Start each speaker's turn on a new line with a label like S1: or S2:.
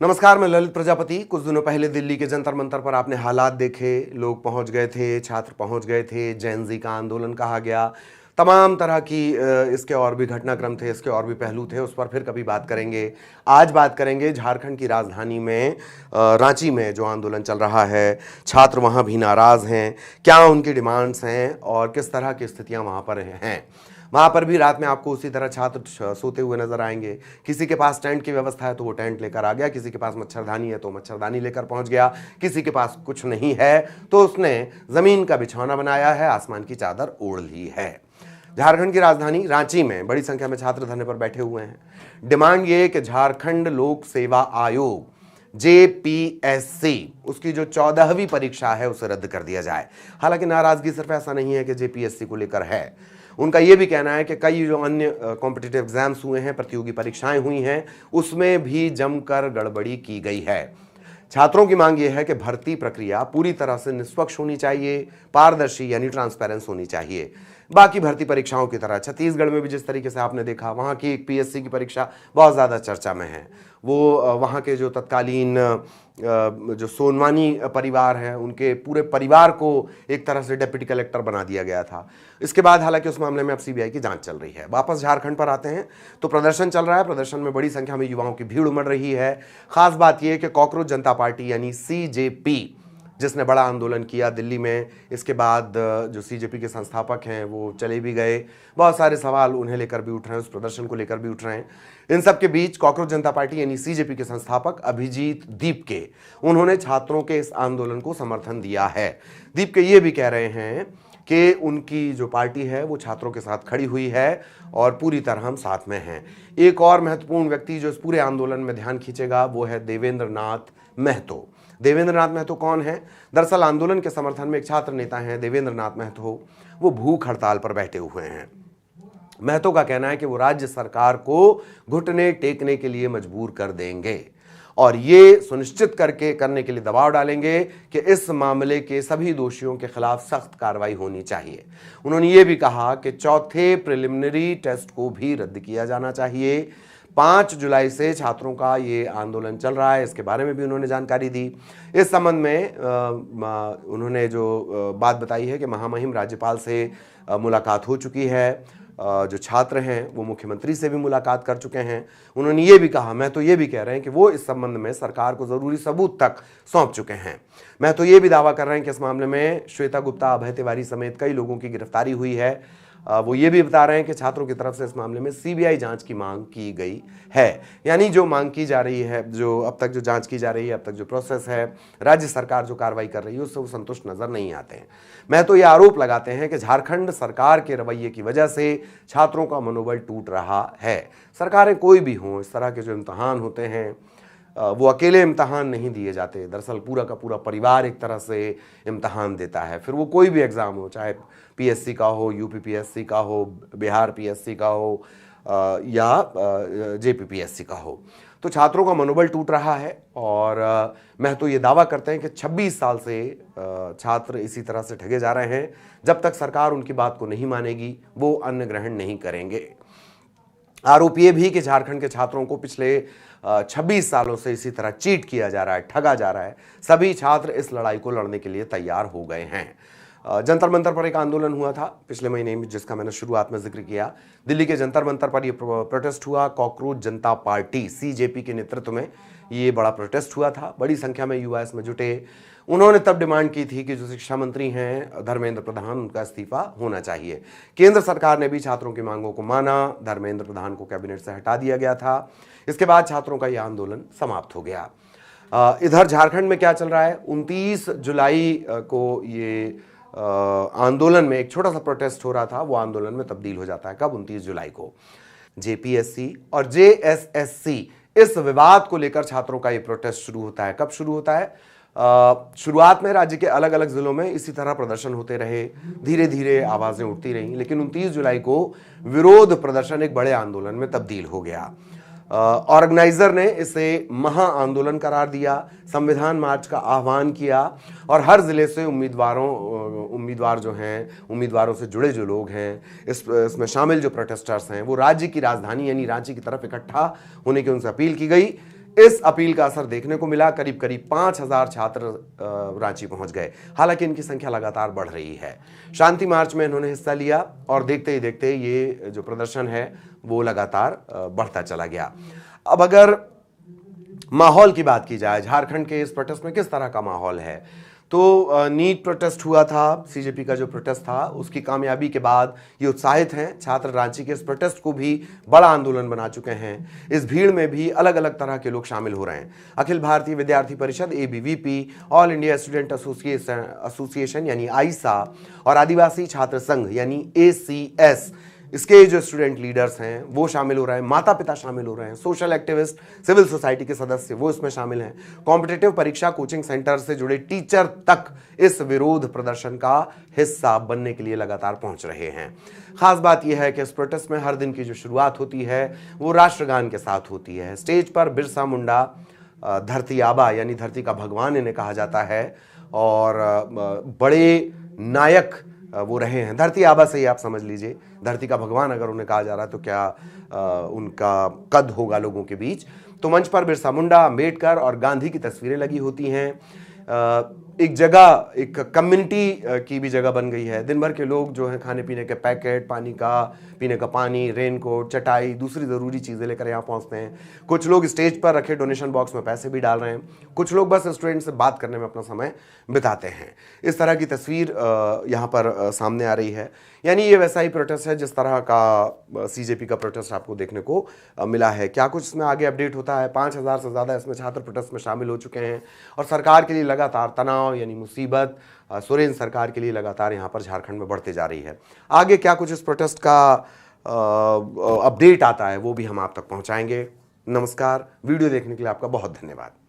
S1: नमस्कार, मैं ललित प्रजापति। कुछ दिनों पहले दिल्ली के जंतर मंतर पर आपने हालात देखे, लोग पहुंच गए थे, छात्र पहुंच गए थे, जेन ज़ी का आंदोलन कहा गया, तमाम तरह की इसके और भी घटनाक्रम थे, इसके और भी पहलू थे, उस पर फिर कभी बात करेंगे। आज बात करेंगे झारखंड की राजधानी में रांची में जो आंदोलन चल रहा है, छात्र वहाँ भी नाराज़ हैं, क्या उनकी डिमांड्स हैं और किस तरह की स्थितियाँ वहाँ पर हैं। वहाँ पर भी रात में आपको उसी तरह छात्र सोते हुए नजर आएंगे। किसी के पास टेंट की व्यवस्था है तो वो टेंट लेकर आ गया, किसी के पास मच्छरदानी है तो मच्छरदानी लेकर पहुंच गया, किसी के पास कुछ नहीं है तो उसने ज़मीन का बिछौना बनाया है, आसमान की चादर ओढ़ ली है। झारखंड की राजधानी रांची में बड़ी संख्या में छात्र धरने पर बैठे हुए हैं। डिमांड ये कि झारखंड लोक सेवा आयोग जेपीएससी उसकी जो 14वीं परीक्षा है उसे रद्द कर दिया जाए। हालांकि नाराजगी सिर्फ ऐसा नहीं है कि जेपीएससी को लेकर है, उनका यह भी कहना है कि कई जो अन्य कॉम्पिटिटिव एग्जाम्स हुए हैं, प्रतियोगी परीक्षाएं हुई हैं, उसमें भी जमकर गड़बड़ी की गई है। छात्रों की मांग यह है कि भर्ती प्रक्रिया पूरी तरह से निष्पक्ष होनी चाहिए, पारदर्शी यानी ट्रांसपेरेंस होनी चाहिए। बाकी भर्ती परीक्षाओं की तरह छत्तीसगढ़ में भी जिस तरीके से आपने देखा, वहाँ की एक पीएससी की परीक्षा बहुत ज़्यादा चर्चा में है। वो वहाँ के जो तत्कालीन जो सोनवानी परिवार है, उनके पूरे परिवार को एक तरह से डिप्टी कलेक्टर बना दिया गया था। इसके बाद हालांकि उस मामले में अब सीबीआई की जांच चल रही है। वापस झारखंड पर आते हैं तो प्रदर्शन चल रहा है। प्रदर्शन में बड़ी संख्या में युवाओं की भीड़ उमड़ रही है। खास बात यह कि कॉकरोच जनता पार्टी यानी सीजेपी, जिसने बड़ा आंदोलन किया दिल्ली में, इसके बाद जो सीजेपी के संस्थापक हैं वो चले भी गए। बहुत सारे सवाल उन्हें लेकर भी उठ रहे हैं, उस प्रदर्शन को लेकर भी उठ रहे हैं। इन सब के बीच कॉकरोच जनता पार्टी यानी सीजेपी के संस्थापक अभिजीत दीपके, उन्होंने छात्रों के इस आंदोलन को समर्थन दिया है। दीपके ये भी कह रहे हैं कि उनकी जो पार्टी है वो छात्रों के साथ खड़ी हुई है और पूरी तरह हम साथ में हैं। एक और महत्वपूर्ण व्यक्ति जो इस पूरे आंदोलन में ध्यान खींचेगा वो है देवेंद्र नाथ महतो। देवेंद्र नाथ महतो कौन है? दरअसल आंदोलन के समर्थन में एक छात्र नेता हैं देवेंद्र नाथ महतो, वो भूख हड़ताल पर बैठे हुए हैं। महतो का कहना है कि वो राज्य सरकार को घुटने टेकने के लिए मजबूर कर देंगे और ये सुनिश्चित करने के लिए दबाव डालेंगे कि इस मामले के सभी दोषियों के खिलाफ सख्त कार्रवाई होनी चाहिए। उन्होंने ये भी कहा कि चौथे प्रिलिमिनरी टेस्ट को भी रद्द किया जाना चाहिए। 5 जुलाई से छात्रों का ये आंदोलन चल रहा है, इसके बारे में भी उन्होंने जानकारी दी। इस संबंध में उन्होंने जो बात बताई है कि महामहिम राज्यपाल से मुलाकात हो चुकी है। जो छात्र हैं वो मुख्यमंत्री से भी मुलाकात कर चुके हैं। उन्होंने ये भी कहा, मैं तो ये भी कह रहे हैं कि वो इस संबंध में सरकार को ज़रूरी सबूत तक सौंप चुके हैं। मैं तो ये भी दावा कर रहे हैं कि इस मामले में श्वेता गुप्ता, अभय तिवारी समेत कई लोगों की गिरफ्तारी हुई है। वो ये भी बता रहे हैं कि छात्रों की तरफ से इस मामले में सीबीआई जांच की मांग की गई है। यानी जो मांग की जा रही है, जो अब तक जो जांच की जा रही है, अब तक जो प्रोसेस है, राज्य सरकार जो कार्रवाई कर रही है, उससे वो संतुष्ट नजर नहीं आते हैं। मैं तो ये आरोप लगाते हैं कि झारखंड सरकार के रवैये की वजह से छात्रों का मनोबल टूट रहा है। सरकारें कोई भी हों, इस तरह के जो इम्तहान होते हैं वो अकेले इम्तहान नहीं दिए जाते। दरअसल पूरा का पूरा परिवार एक तरह से इम्तहान देता है। फिर वो कोई भी एग्ज़ाम हो, चाहे पीएससी का हो, यूपी पीएससी का हो, बिहार पीएससी का हो या जेपीपीएससी का हो। तो छात्रों का मनोबल टूट रहा है और मैं तो ये दावा करते हैं कि 26 साल से छात्र इसी तरह से ठगे जा रहे हैं। जब तक सरकार उनकी बात को नहीं मानेगी वो अन्न ग्रहण नहीं करेंगे। आरोप ये भी कि झारखंड के छात्रों को पिछले 26 सालों से इसी तरह चीट किया जा रहा है, ठगा जा रहा है। सभी छात्र इस लड़ाई को लड़ने के लिए तैयार हो गए हैं। जंतर मंतर पर एक आंदोलन हुआ था पिछले महीने में, जिसका मैंने शुरुआत में जिक्र किया। दिल्ली के जंतर मंतर पर यह प्रोटेस्ट हुआ। कॉकरोच जनता पार्टी सीजेपी के नेतृत्व में ये बड़ा प्रोटेस्ट हुआ था। बड़ी संख्या में युवा इसमें जुटे। उन्होंने तब डिमांड की थी कि जो शिक्षा मंत्री हैं धर्मेंद्र प्रधान, उनका इस्तीफा होना चाहिए। केंद्र सरकार ने भी छात्रों की मांगों को माना। धर्मेंद्र प्रधान को कैबिनेट से हटा दिया गया था। इसके बाद छात्रों का यह आंदोलन समाप्त हो गया। इधर झारखंड में क्या चल रहा है? 29 जुलाई को ये आंदोलन में एक छोटा सा प्रोटेस्ट हो रहा था, वो आंदोलन में तब्दील हो जाता है। कब? 29 जुलाई को। जेपीएससी और जेएसएससी, इस विवाद को लेकर छात्रों का ये प्रोटेस्ट शुरू होता है। कब शुरू होता है? शुरुआत में राज्य के अलग अलग जिलों में इसी तरह प्रदर्शन होते रहे, धीरे धीरे आवाजें उठती रहीं, लेकिन 29 जुलाई को विरोध प्रदर्शन एक बड़े आंदोलन में तब्दील हो गया। ऑर्गेनाइजर ने इसे महा आंदोलन करार दिया, संविधान मार्च का आह्वान किया और हर जिले से उम्मीदवार जो हैं, उम्मीदवारों से जुड़े जो लोग हैं, इसमें शामिल जो प्रोटेस्टर्स हैं, वो राज्य की राजधानी यानी रांची की तरफ इकट्ठा होने की उनसे अपील की गई। इस अपील का असर देखने को मिला। करीब करीब 5,000 छात्र रांची पहुंच गए। हालांकि इनकी संख्या लगातार बढ़ रही है। शांति मार्च में इन्होंने हिस्सा लिया और देखते ही देखते ये जो प्रदर्शन है वो लगातार बढ़ता चला गया। अब अगर माहौल की बात की जाए, झारखंड के इस प्रोटेस्ट में किस तरह का माहौल है, तो नीट प्रोटेस्ट हुआ था, सीजेपी का जो प्रोटेस्ट था, उसकी कामयाबी के बाद ये उत्साहित हैं। छात्र रांची के इस प्रोटेस्ट को भी बड़ा आंदोलन बना चुके हैं। इस भीड़ में भी अलग अलग तरह के लोग शामिल हो रहे हैं। अखिल भारतीय विद्यार्थी परिषद ABVP, all India student association यानी आईसा और आदिवासी छात्र संघ यानी ACS, इसके जो स्टूडेंट लीडर्स हैं वो शामिल हो रहे हैं। माता पिता शामिल हो रहे हैं। सोशल एक्टिविस्ट, सिविल सोसाइटी के सदस्य वो इसमें शामिल हैं। कॉम्पिटिटिव परीक्षा कोचिंग सेंटर से जुड़े टीचर तक इस विरोध प्रदर्शन का हिस्सा बनने के लिए लगातार पहुंच रहे हैं। खास बात यह है कि इस प्रोटेस्ट में हर दिन की जो शुरुआत होती है वो राष्ट्रगान के साथ होती है। स्टेज पर बिरसा मुंडा, धरती आबा यानी धरती का भगवान इन्हें कहा जाता है, और बड़े नायक वो रहे हैं। धरती आबा से ही आप समझ लीजिए, धरती का भगवान अगर उन्हें कहा जा रहा है तो क्या उनका कद होगा लोगों के बीच। तो मंच पर बिरसा मुंडा, अम्बेडकर और गांधी की तस्वीरें लगी होती हैं। एक जगह, एक कम्युनिटी की भी जगह बन गई है। दिन भर के लोग जो हैं खाने पीने के पैकेट, पीने का पानी, रेनकोट, चटाई, दूसरी ज़रूरी चीज़ें लेकर यहाँ पहुँचते हैं। कुछ लोग स्टेज पर रखे डोनेशन बॉक्स में पैसे भी डाल रहे हैं। कुछ लोग बस स्टूडेंट से बात करने में अपना समय बिताते हैं। इस तरह की तस्वीर यहाँ पर सामने आ रही है। यानी ये वैसा ही प्रोटेस्ट है जिस तरह का CJP का प्रोटेस्ट आपको देखने को मिला है। क्या कुछ इसमें आगे अपडेट होता है? 5,000 से ज़्यादा इसमें छात्र प्रोटेस्ट में शामिल हो चुके हैं और सरकार के लिए लगातार तनाव यानी मुसीबत सोरेन सरकार के लिए लगातार यहाँ पर झारखंड में बढ़ते जा रही है। आगे क्या कुछ इस प्रोटेस्ट का अपडेट आता है वो भी हम आप तक पहुँचाएंगे। नमस्कार। वीडियो देखने के लिए आपका बहुत धन्यवाद।